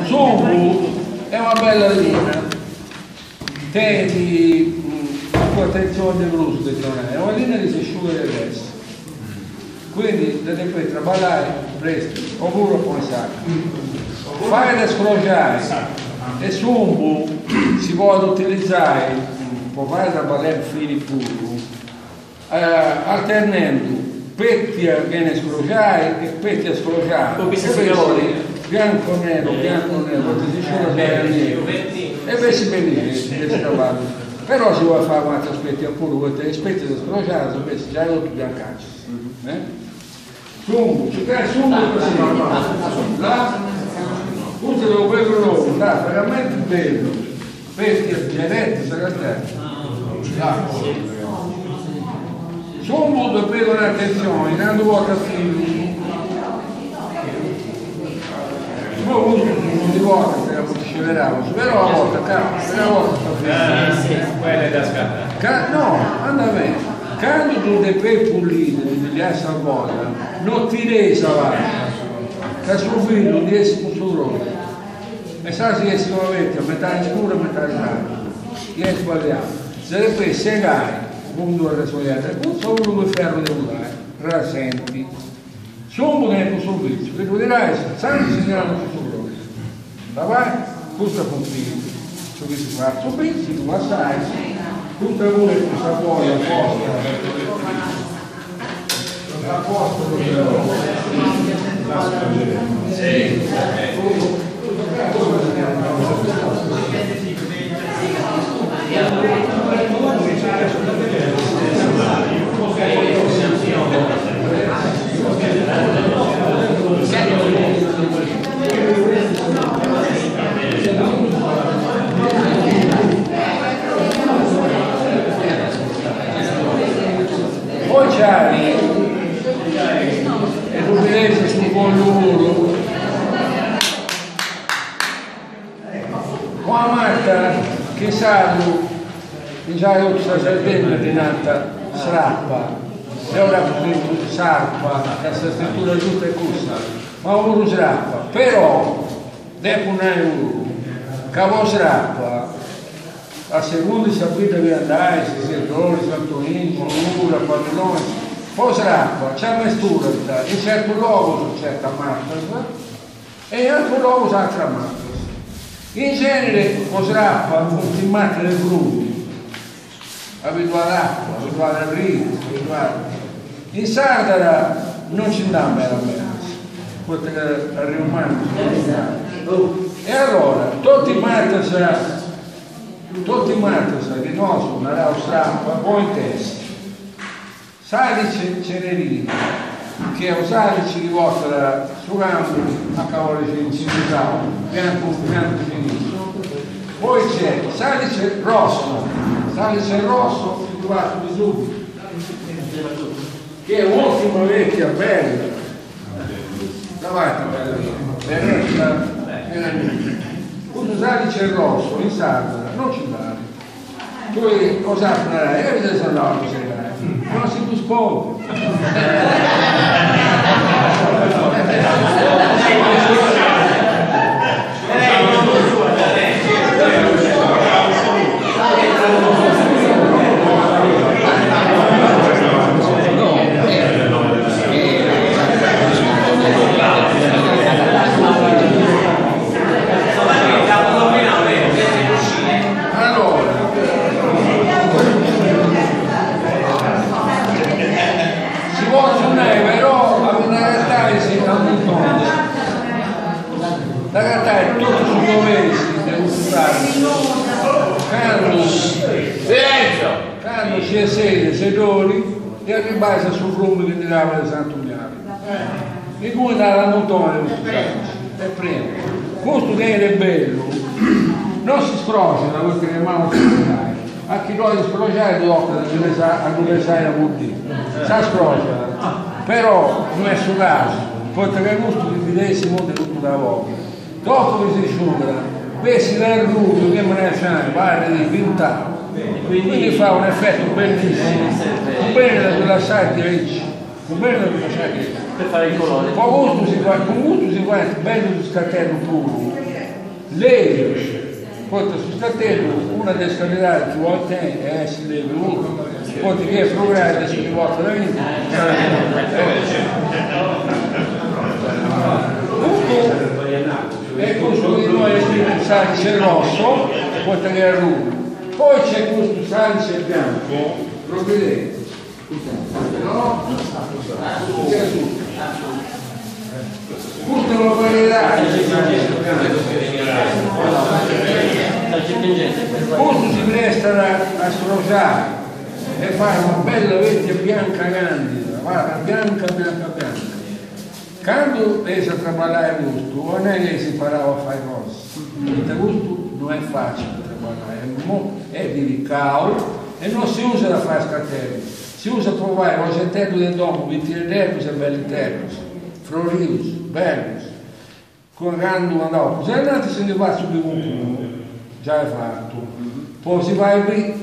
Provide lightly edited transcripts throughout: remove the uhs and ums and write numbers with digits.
Zumbu è una bella linea, tieni attenzione del blues, è una linea che si asciuga del resto, quindi deve poi lavorare presto, oppure poi sacco. Fai da scrociare e Zumbu si può utilizzare, può fare da ballare fili puro, alternando petti a viene scrociare e petti a scrociare. Bianco nero, poi si asciuga nero e poi si benissimo, però si vuole fare quanti aspetti a puro, aspetti da scrociare, si già tutto biancaccio. Zumbu, ci crea Zumbu così, là, usano quello nuovo, là, veramente bello, petti a giaretti, là. Zumbu dove prendo un'attenzione, quando vuoi filo, poi non di volta che sceglieramo, però a volta cambia, una volta sta sì, quella è da scattare. No, anda bene. Quando tu devi pulire, devi essere a volta, non ti resa avanti, che suo figlio non riesce con suo rolo. E sa si riesce nuovamente a metà in scuro e a metà in bianco. È sbagliato. Se devi segare, con due resogliate, solo due ferro devo dare, rasenti. Sono che è sul vizio, che tu dirai, sanno segnalato sul rolo. Davanti, questo è conflitto. Su questo qua, sul vizio, tu assai. Tutta una questa poi apposta poi c'hai e tu vedete su con loro qua Marta che sanno che già io sta servendo di nata strappa e ora scritto sarpa questa scrittura tutta è cussa ma uno strappa però dopo un euro cavo strappa a seconda di sapere che andare, se sei dolore, Santonino, Mura, Padrone, poi strappa, c'è mistura, in certo luogo c'è certa marca e in altro luogo c'è altra marca. In genere poi strappa tutti in marca del frutti, abituale all'acqua, abituale al riso, abituale. In Sardara non ci andiamo bene a me, perché arriviamo e allora, tutti i marchi di nostro, una rao strappa, poi in testa. Salice Cenerino, che è un salice che porta su campo a cavolo in cimità, bianco finito. Poi c'è salice rosso situato di subito, che è un'ultima vecchia bella. Davanti bella, un salice rosso in Sardegna non ci dare. Tu cosa farai? E vedete se no non si tu sposi. La carta è tutto su dovesi, devo usare. Quando si è sede, sedori e arrivare sul rumbo che ti dava di Sant'Uniano. E come dalla montone è prima. Questo che è bello, non si scrocia da queste che mano si scrocia. A chi vuole scrociare tocca a dove sai la bottiglia. Si scrocia, però non è suo caso, perché il gusto di vedesimo tutto da volta. Dopo che si asciuga, vesti l'arruto che me ne c'è, pare di pintare, quindi fa un effetto bellissimo, un bene da quella sacca riccia, un bene da quella sacca riccia. Per fare il colore. Con gusto si fa bello di scattello puro, Levius, poi su scattello, una delle scatellate più volte è essere Levius, poi ti viene programmato su di volta da vita. E questo di noi è il salice rosso, poi tagliare l'uno. Poi c'è questo salice bianco, lo vedete? No? Questo lo varietà. Questo si presta a srosare e fare una bella vecchia bianca candida, guarda, bianca. Quando si traballare gusto, non è che si parava a fare cose. Il gusto non è facile traballare, è delicato e non si usa da fare scattelli, si usa per provare un centello del domo, 20 termos e belli termos, florius, bellos, con quando andavo, se andate se ne va subito un già è fatto, poi si va qui,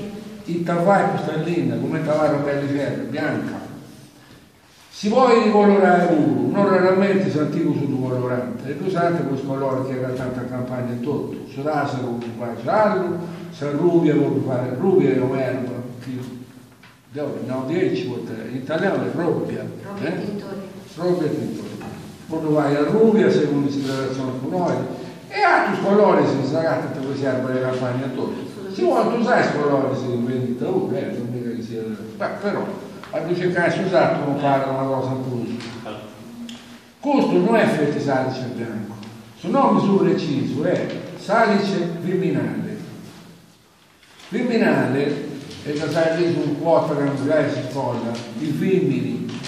il tavai cristallina, come tavai belli ferri, bianca. Si vuole ricolorare uno, non raramente si attiva sul colorante, e usate questo colore che era tanta campagna in tutto, su rasa vuole fare giallo, se rubia vuole fare rubia e omerba, no, 10 in italiano è robbia, robbia tintori. Quando vai a rubia secondo l'ispirazione con noi, e altri colori si sarà tutte queste erbe delle campagne in tutto. Si vuole usare questi colori si vendita non mica che sia, però. A dice che è usato non fare una cosa così. Questo non è effetto salice bianco, se no misura preciso è salice viminale. Viminale è che sai lì su un quota che non si scolla, i femmini,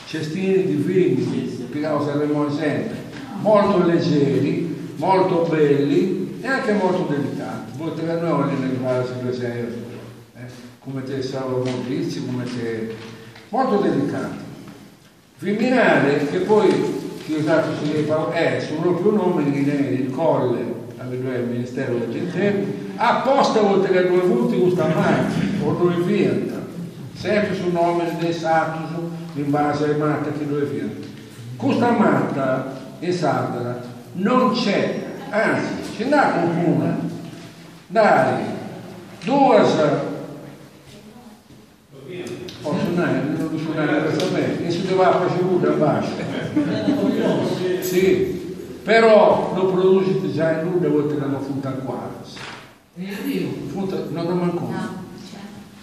cestini di femmini, che saremo sempre, molto leggeri, molto belli e anche molto delicati. Voi te la noi ne fare sempre sempre. Come te Salvo Maurizio, come te molto delicato. Viminale, che poi che ho usato sono più nomi di il colle, il Ministero dell'Interno, apposta oltre che due punti questa marca, o due fianta, sempre sul nome dei status in base alle matte che due fianta. Questa matta in Sardara non c'è, anzi, ce n'è qualcuna, dai, due posso suonare, non suonare per sapere, e si doveva fare pure a basso. Sì, però lo produce già in nulla volte che hanno funta quadros. Non lo manco.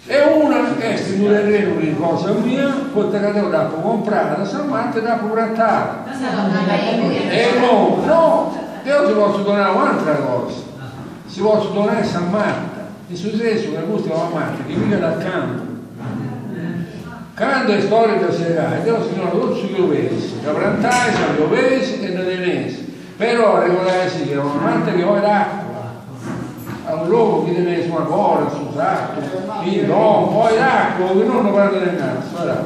E una è se non è vero una cosa mia, poi te la devo dopo comprare la salmante e dopo grattare. E no, io ti posso donare un'altra cosa. Si posso donare salmanta. In successo che gusto la matta che viene dal campo. Quando è storica serale, devo signore tutti gli ovesi, caprantai, gli ovesi e nadenesi. Però regolare sì, che è una matta che vuole l'acqua, a un luogo che deve essere una cosa, su satto, il domo, poi l'acqua, che non lo guarda nel naso, guarda,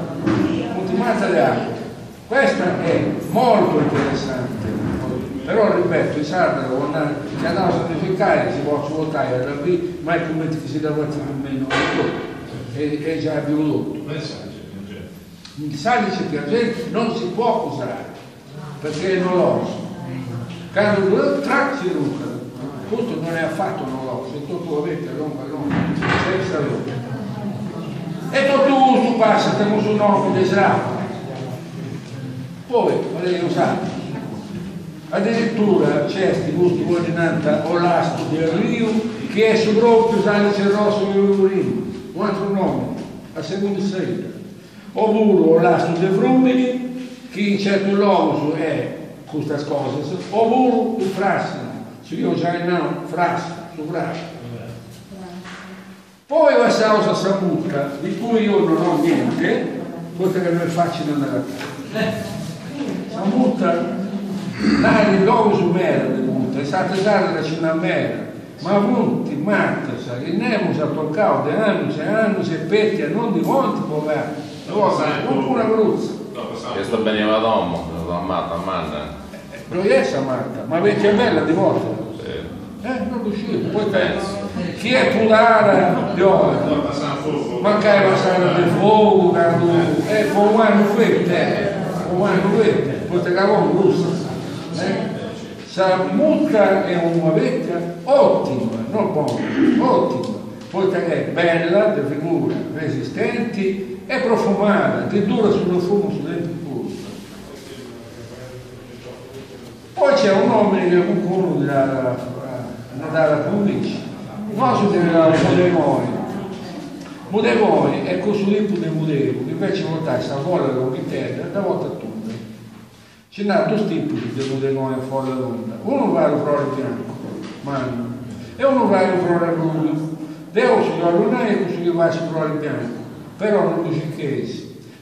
ultimata di acqua. Questa è molto interessante, però ripeto, i sardi che andavano a santificare, si può votare da qui, ma è come che si dà più o meno, è già più il salice piangente non si può usare perché è noloso. Quando due tracce rucca, questo non è affatto noloso, se tu avete longa, senza rucca. E tutto questo passa, stiamo sul nome di srappa. Poi, volete usare. Addirittura c'è questi gusti ordinanza o l'asto del Rio che è su proprio salice rosso di urino, un altro nome, a seconda sera. Oppure l'asto dei frumini, che in certo luogo è questa cosa, oppure il frassino, se io già non frassino, su frassino. Poi la salsa samuta, di cui io non ho niente, perché non è facile andare a casa. Samuta, là il luogo su mera, è stata usata da Cinamera, ma molti matta, che ne abbiamo toccato di anni e petti, non di molti poveri. Una bruzza. Questo veniva dopo, sono amata, manna. Non è amata, ma vecchia bella di volte. Sì. Non riuscivo. Poi chi è pudara, ma che è passata del fuoco, poi un anno fette, poi te cavò bruzza. Sa mutta è una vecchia ottima, non buona, ottima, poiché è bella, di figura, resistenti e profumata, che dura sullo fumo studente puro. Poi c'è un nome che qualcuno dalla provincia, noi si chiama Mudemoni. Mudemoni è costruito di Mudemo, che invece votare sta vola dell'Inghilterra, da volta a tutte. Ci sono due tipi di Mudemoni fuori dall'onda. Uno va al flore bianco, mano, e uno va al flore blu. Devo studiare lunare e questo che va al flore bianco, però non lo si chiede.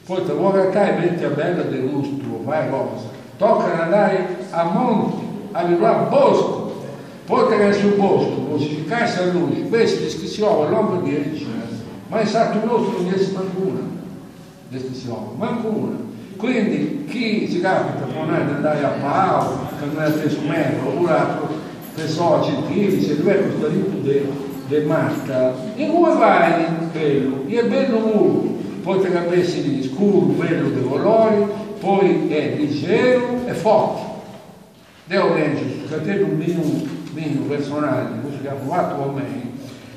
Poi te vuoi che metti a bella del gusto, fai cosa. Tocca andare a monti, a vivere a bosco. Poi te vai sul bosco, non si cassa a lui, questa descrizione all'ombra 10. Ma è stato nostro non è mancuna descrizione, mancuna. Quindi chi si capita con noi di andare a Pau, che non è preso meno, oppure persone scientifiche, se dove è questo rito di Marta, in cui vai bello, è bello molto, poi te capisci di scuro, bello dei colori, poi è leggero e forte. Devo leggere, scateno un mio personale, questo che ha fatto con me,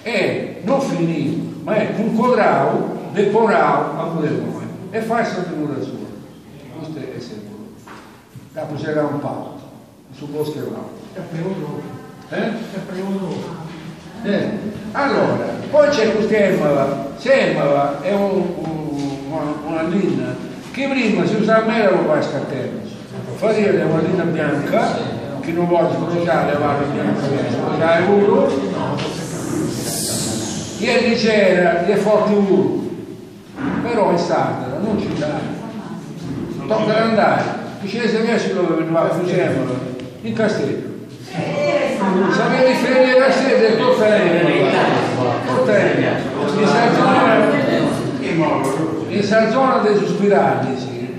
è non finito, ma è un quadrato, decorato a Mudemoni e fa questa figura sua. Questo è sicuro. Dopo c'era un patto, su bosco là. Allora, poi c'è questa Emala è una linna che prima si usava meglio per fare scattello. Fa dire una linna bianca, che non vuole scrociare la barra bianca, scrociare uno. È leggera, è forte uno, però è sacra, non ci dà. Tocca ad andare, che ci riesce dove veniva a Fugemolo, in castello. Sapevi fare il castello e Tortello. In sta zona dei sospirati, sì.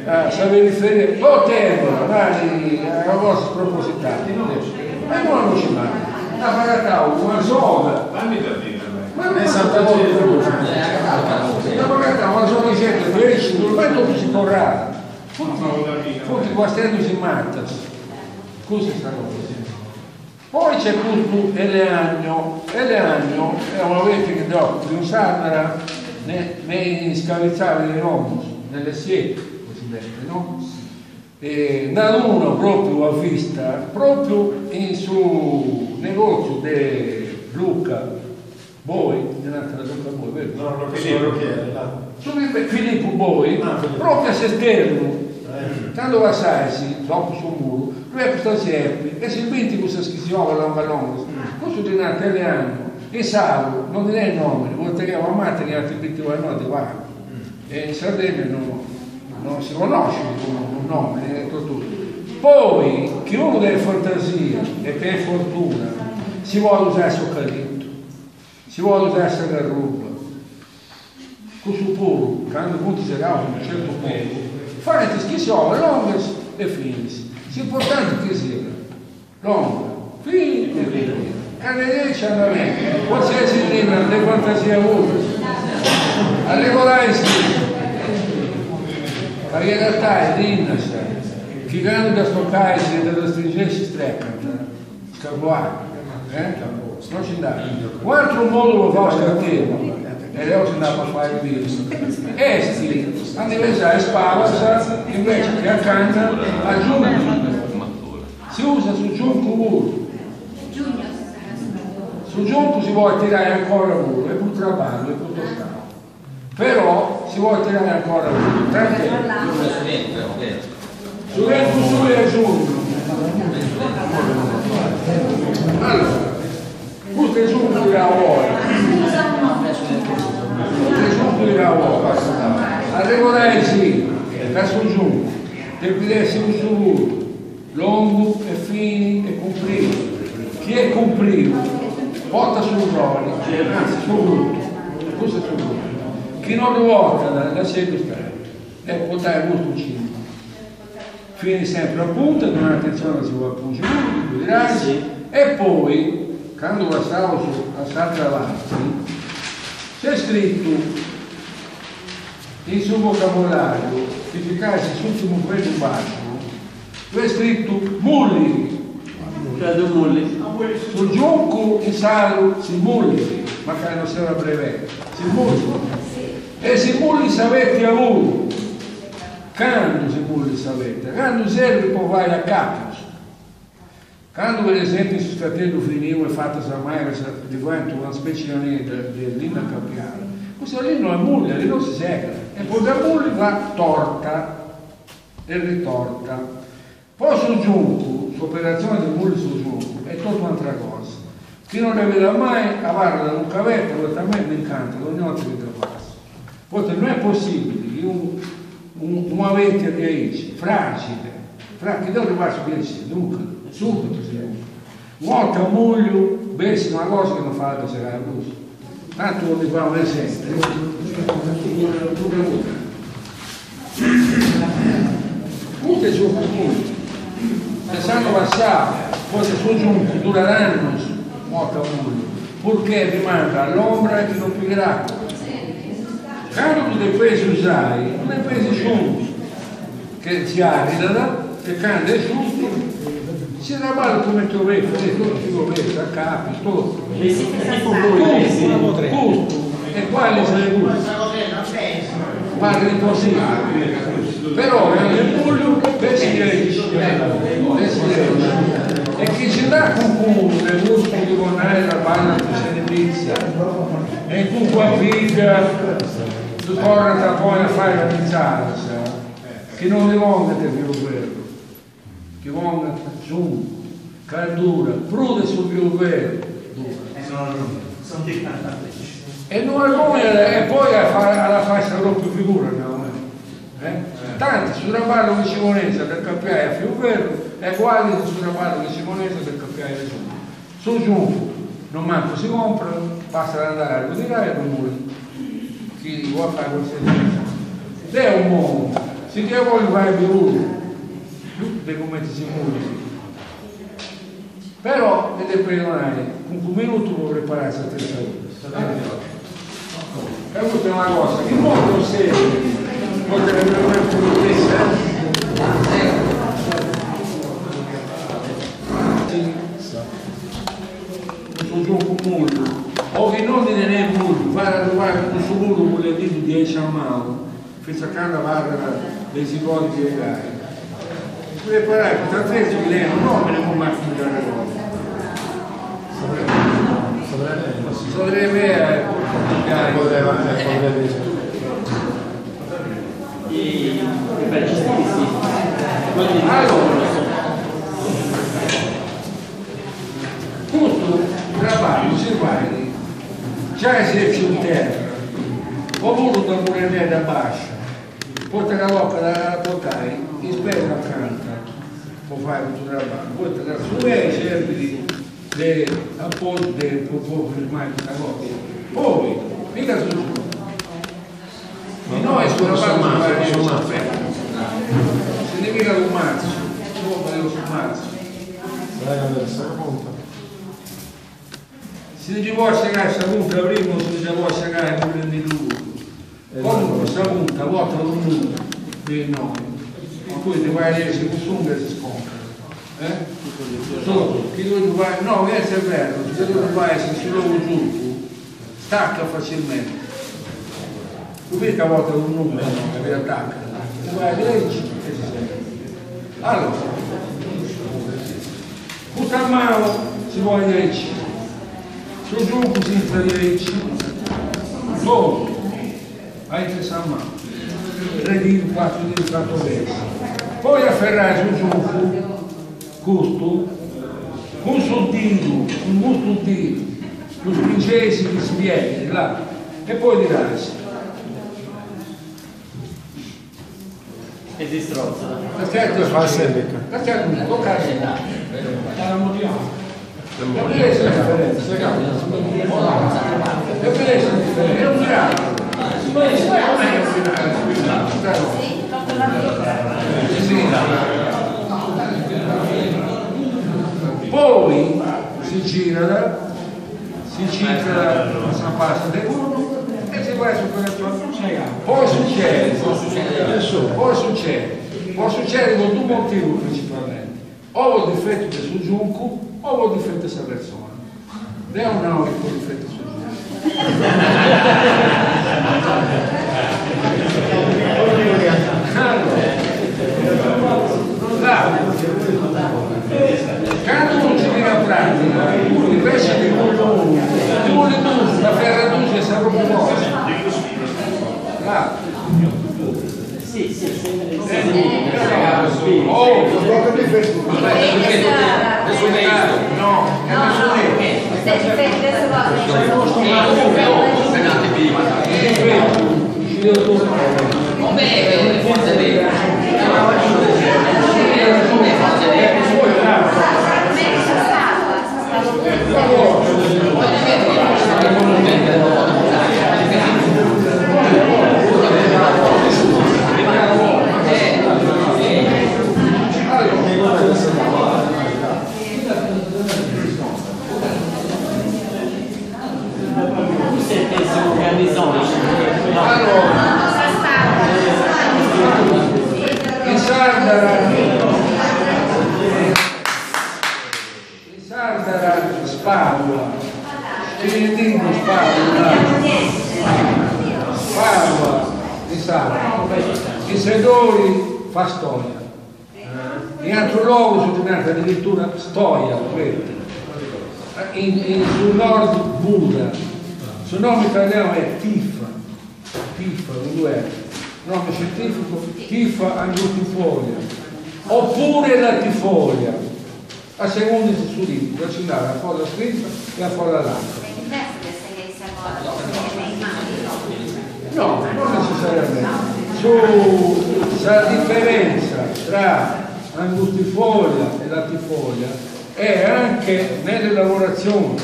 Sapevi fare Tortello, la vostra spropositata. E non ci manca. La pagata una sola. Ma non è stata volta la pagata una sola gente, per il momento si corrà. Tutti guastando si matta. Scusa sta cosa. Poi c'è appunto Eleagno. Eleagno è una vecchia che dopo di un sandra nei scavizzati dei Romus, nelle siepe cosiddette, no? Da uno proprio a vista, proprio in suo negozio di Luca Boi, nell'altra Luca Boi, vero? No, Filippo Boi, proprio a Sesterno, quando va a Saisi, dopo sul muro, lui è questa siepe e si inventi questa schiziova longa, questo di un italiano, e Salo, non direi il nome, vuol dire che amate che altri pitti voi no, di guarda, e in Sardegna non si conosce un nome, è tutto. Poi, chi uno delle fantasie e per fortuna si vuole usare soccalito, si vuole usare sagarruba, questo puro, quando appunto si causa un certo punto, fare schiziove lunghe e finis. L'importante è che sia lunga, fini e fini. Canadese c'è una mente, qualsiasi linea, le fantasie avuto, alle coraischi, perché in realtà è linea, chi grande da stoccare e da stringersi streccano, scavuare, non ci dà. Un altro modo lo fa scattivo, e lei si andava a fare il video. Esti, a diventare spalla, invece che accanto a giunco. Si usa su giunco muro. Su giunco si vuole tirare ancora muro, è più traballo, è più tostato. Però si vuole tirare ancora muro, tranquillo. Su vento su e giunco. Allora, questo è giunco di lavoro. A regolare sì, da su giù, deve essere un suo lungo e fine e comprido. Chi è comprido porta sul rolo, anzi sul brutto, questo è sul brutto. Chi non lo porta da segue stare, deve portare molto in cima. Fini sempre a punta, con attenzione si vuole appungere, e poi, quando la stavo a salta avanti, c'è scritto in suo vocabolario, efficace sull'ultimo quello bacio, dove è scritto mulli, Sul giunco in salo si mulli, ma che non serve a breve, si mulli. E si mulli savetti a voi. Quando si mulli savette? Quando serve poi vai a capo. Quando per esempio si sta tendo finito e fatto ormai diventa una specie di linea capiale, questo lì non è mulli, lì non si segue. E poi da mulli va torta e ritorta. Poi sul giunco, l'operazione del mulli sul giunco è tutta un'altra cosa. Chi non ne vede mai, avara da un cavetto, questo a me mi incanta, ogni volta che te passo. Poi non è possibile che una vecchia di aici, fragile, che dove va su questo, dunque, subito si vede. Molto muglio, bessi una cosa che non fa la sera la luce. Tanto non mi fa un esempio. Tutte su muglio. Se sanno passare, poi se sono giunti, dureranno molto muglio, purché rimanga all'ombra e non piglierà. Quando tu dei pesi usai, non è pesi giunti, che si aridano, e quando è giunto, si rabbala come trovetti, tutti trovetti, a capi, tutto. Tutto. E qua le sei parli così. Però nel buio, si riesce. E chi ci dà cucù, nel muscolo di Bonai, la banda che si inizia, e cucù a figa, tu corri da poi a fare la pizzata, che non li vuole te più vero, che vuole giù, caldura, prude sul più vero, e non è come, e poi alla fascia più figura, no? Tanto sulla ballo di Simonese del Capiaia a Fiuverro è uguale sulla ballo di Simonese del Capiaia a Giunco. Su Giunco non manco si compra, basta andare a dire e non muore. Chi vuole fare qualsiasi cosa. È un mondo, se che vuole vai a Biruto, tutti come si muore. Però deve perdonare, con un minuto può prepararsi a stessa cosa. E questa è una cosa, che molto serio. Un gioco molto o che non ne è molto fare a trovare un solo con le dita di 10 a mano fece a canna barra dei psicologi legali preparare per tanto che lei non me ne può mai finire la cosa potrebbe allora tutto il lavoro si guardi già si è in terra ho voluto una moneta da basso porta la locca da portare e spesa accanto può fare tutto il lavoro poi da su e serve di appoggio del popolo firmare questa cosa poi mica su di noi sulla parte se ne mica un mazzo sul mazzo se ne ci può segare questa punta prima se ne ci può segare pure di lui comunque questa punta volta l'uno dei noi e poi ti vai a dire se consumo e si scompra sotto chi tu vai no questo è vero se tu vai se si lo giù stacca facilmente tu vedi che a volte un numero che vi attacca tu vai a legge e si sente allora tutta a mano si vuole legge sul giunco si entra di legge solo hai preso a mano 3 diti 4 diti 4 versi poi afferrare sul giunco questo con sul dito un molto dito lo spingesi che si viene là e poi dirasi e si strozza perché tu fai sempre perché tu tocca la motiamo è un miracolo poi si gira una pasta di uno e si va poi succede con due motivi principalmente o il difetto del sul giunco o vuol difendere questa persona? Lei o no che può difendere il suo quando non si viene a pratica, tu li pensi di qualcuno, tu li usi, la ferratura è sempre un po'. Sì, i sedori fa storia, in altro luogo si chiama addirittura storia, sul nord Buda, sul nome italiano è Tifa, con due R, nome scientifico Tifa angustifolia, oppure latifolia, a seconda di su lì, da citare la folla scritta e la folla latta. No, non necessariamente. La differenza tra angustifolia e latifolia è anche nelle lavorazioni.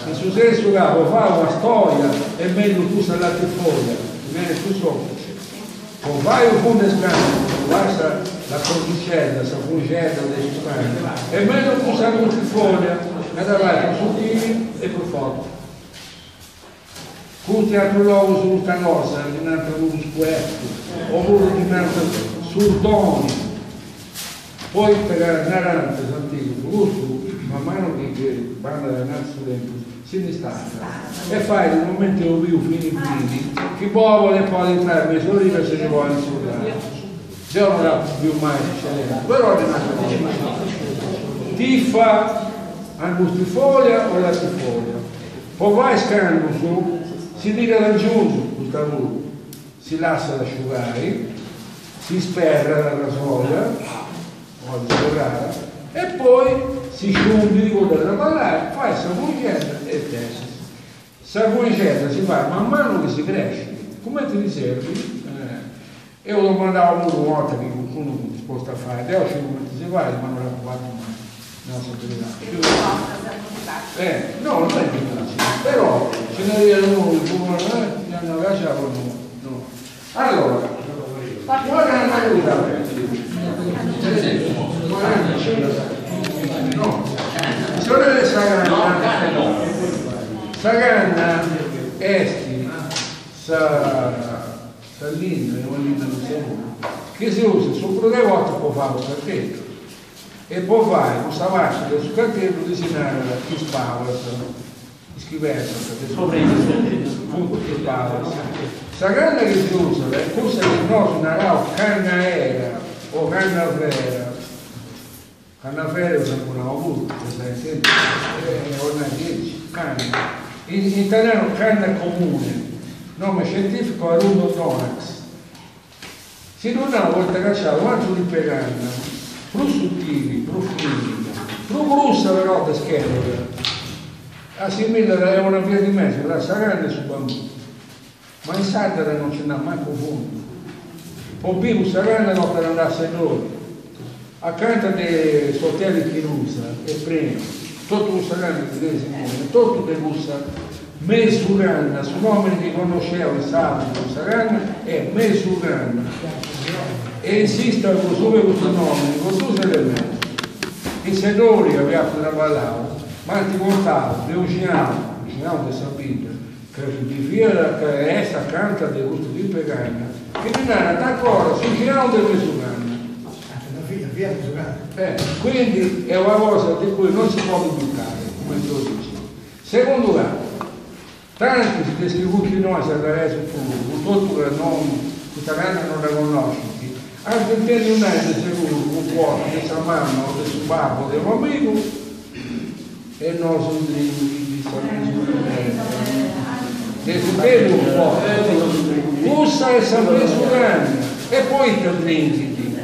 In suo senso capo fa una storia è meglio tu la latifolia, meglio tu sopra. O vai o punto scambio, basta la cordicella, la fungella dei scambi, è meglio tu la angustifolia, e davanti più sottili e più forti. Tutti altri luoghi sul canosa, di un altro squetto, oppure di un altro surdoni. Poi per narante, antico, gusto, man mano che vanno da innanzi dentro, si distacca. E fai nel momento in cui fini, chi vuole può entrare, messo lì se ne vuole insultare. Io non la più mai scelta, però è una Tifa, angustifolia o latifolia. Poi vai scando su. Si tira laggiù sul tavolo, si lascia asciugare, si sperra la rasoia, o di sperrare, e poi si scioglie di quello da ballare, fai savuicetta e testa. Savuicetta si fa man mano che si cresce. Come ti riservi? Io lo mandavo una volta che qualcuno non è disposto a fare, adesso come ti si fa, ma non l'ho fatto mai. Non so no, non è difficile, però ce ne avevano uno che hanno lasciato no. Allora, guarda una verità, no, sorelle Saganna, Esti, Salina, che si usa sul proteotto può fare un cartello. E poi fai questa macchina sul cartello disegnare chi spava, scrivere, che spava. Questa canna che si usa è cosa che il nostro narao canna era o canna vera. Canna vera è una avuta, ormai 10, canna. In italiano canna comune, nome scientifico Arundo tonax. Se non ha una volta cacciato, quanto di peganna? Più sottili, profondi, più grossa la roba scheda, assimila è una via di mezzo, la Saganna su bambù, ma in Sardegna non ce n'ha mai fondo. Poi vivo Saganna non per andare a Sedori, accanto dei sottili che usa e prende, tutto un Saganna di Simone, tutto che usa Mesuranna, su nome che conoscevo il sabato, Saganna è Mesuranna. E insista con questo nome, con tutti gli elementi. I sedori abbiamo lavorato, ma ti contavo, le usciamo di sapere, che di fiera che è sta canta del gusto di pegana, che non era d'accordo, si usciamo del mesurano. Quindi è una cosa di cui non si può dubitare, come tu dici. Secondo lato, tanti si descrivono noi se adesso purtroppo questa casa non la conosci, anche te non è sicuro un po' di sua mamma o del suo babbo, del suo amico, e non sono di desidero un po', usa e sempre su canna, e poi te prenditi,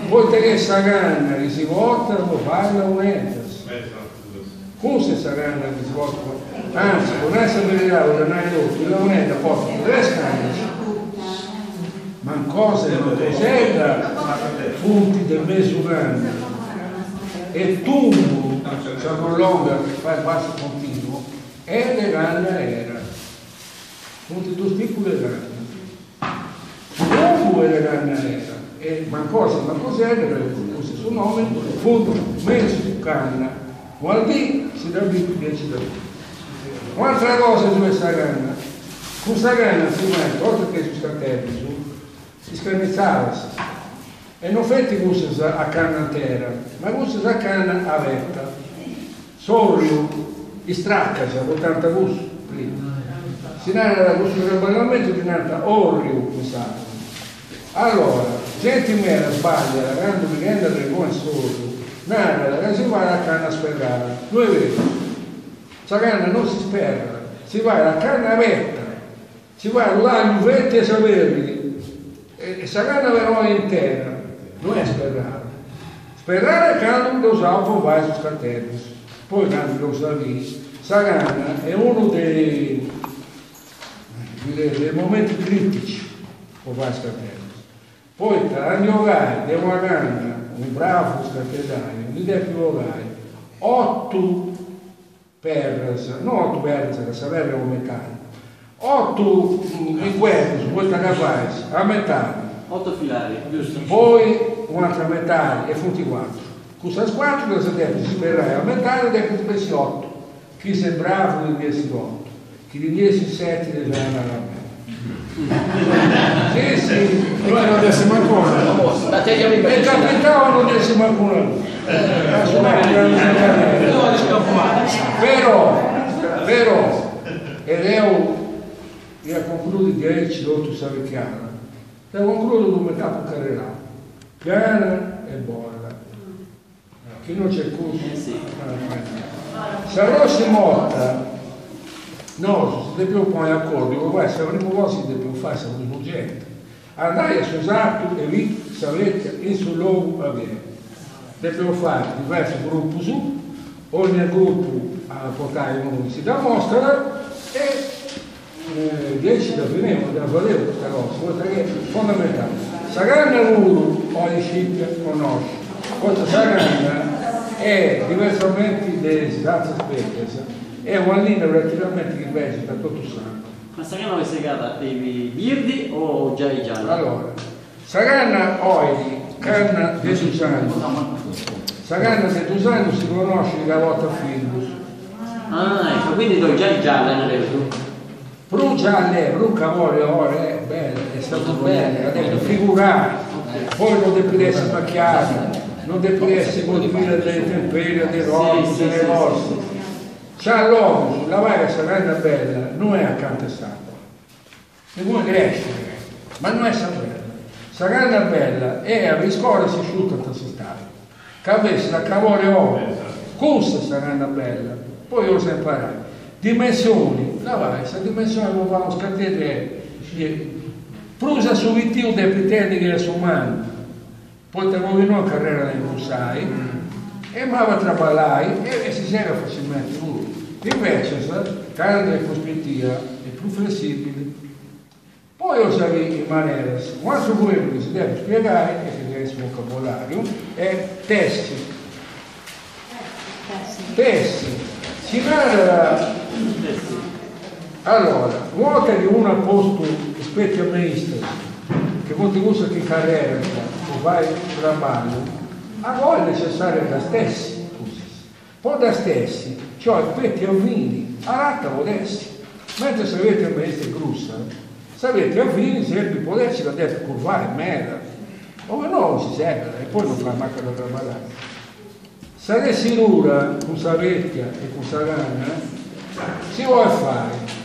poi te che sa canna che si volta, lo parla un'etta. Usa essa canna che si volta, anzi, non è sapere la non la moneta porta tre scandali. Ma cosa cos'era punti del mesurano e tumbo, cioè prolunga che fa il passo continuo, e le canne era. Punti due tipi di canne. Tumbo e le canne era. Ma cos'era? Questo suo nome, punto, messo su canna. Vuol dire, si dà più 10 da più. Un'altra cosa su questa canna. Questa canna si mette, oltre che su scattelli, si scarnizzava e non fatti cose a canna intera, ma cose a canna aperta. Solo istraccasi con tanta gusto prima. Si narra da questo regolamento di nata orrio usato. Allora, gente mera sbaglia, la grande weekend del buon solo, narra che si va alla canna sperrata. Due vedi, questa canna non si sperra, si va alla canna aperta, si va là, gli e saperli. E questa canna però è intera, non è sperrata. Sperrare è quando lo usavo vai su scattelli. Poi quando lo usavi, questa canna è uno dei momenti critici per fare scattelli. Poi tra gli orai, devo una canna, un bravo scattellaio, un idea più orai, 8 perres, non 8 perres, che sarebbe un metallo. 8 inquerti, poi capaci, a metà. 8 filari, giusto? Poi un'altra metà e funti 4. Questa 4 che si deve sperare a metà deve spesi 8. Chi si è bravo di 10 8. Chi di 10 7 deve andare a me. Sì, sì. Noi non decimo ancora. E capitano non decimo ancora. Però, ed è e concludo di 10 8 savicchiana. E concludo con metà per carrera. Piana e bolla. Chi non c'è curso. Se Rossi morta, no, se deve poi accordo, ma se avremo cose che dobbiamo fare, siamo urgenti. Andare a Susato e lì sapete in sul luogo avere. Dobbiamo fare diversi gruppi su, ogni gruppo a portare uno che si dimostra e 10 da finire, da valere questa cosa, perché è fondamentale. Saranno uno ogni scippia conosce, questa saranno è diversamente dalle altre specie, è una linea praticamente che invece da tutto il sangue. Ma saranno segata dei virdi o già i gialli? Allora, saranno oggi canna di Susano. Saranno di Susano si conosce da volta Findus. Ah, ecco, quindi già i gialli hanno detto. Però già lei, però cavolo ora è bello, è stato bello, ha detto figurare, poi non deve essere macchiati, non deve essere colpire delle temperie, dei rossi, delle rosse. C'ha l'uomo, la vaga sarà bella, non è accanto a sangue, ne vuoi crescere, ma non è sapere. Sarà bella e a riscuola si asciutta a si stare, capesse la cavolo ora, cosa sarà bella, poi lo sai imparare. Dimensioni, la vai, questa dimensione non va a scattare, prusa subito dei pretendenti che sono umani, poi te muovi una carriera da impulsare, e ma va a traballare e si sera facilmente lui. Invece, carne di prospettiva è più flessibile. Poi lo sapevi in maniera, un altro quello che si deve spiegare, e che deve essere un vocabolario, è tessi. Tessi. Si narra, allora, vuota di uno a posto rispetto a ministro, che molti usa che carriera, o vai trabalho, a voi è necessario da stessi, poi da stessi, cioè aspetti a vini, a latta volessi, mentre se avete il ministro grussa, se avete a vini, se vi potessi la deve curvare merda, o no si segue e poi non fa manca da trabalhare. Se che si rura con sa vecchia e con sa canna si vuole fare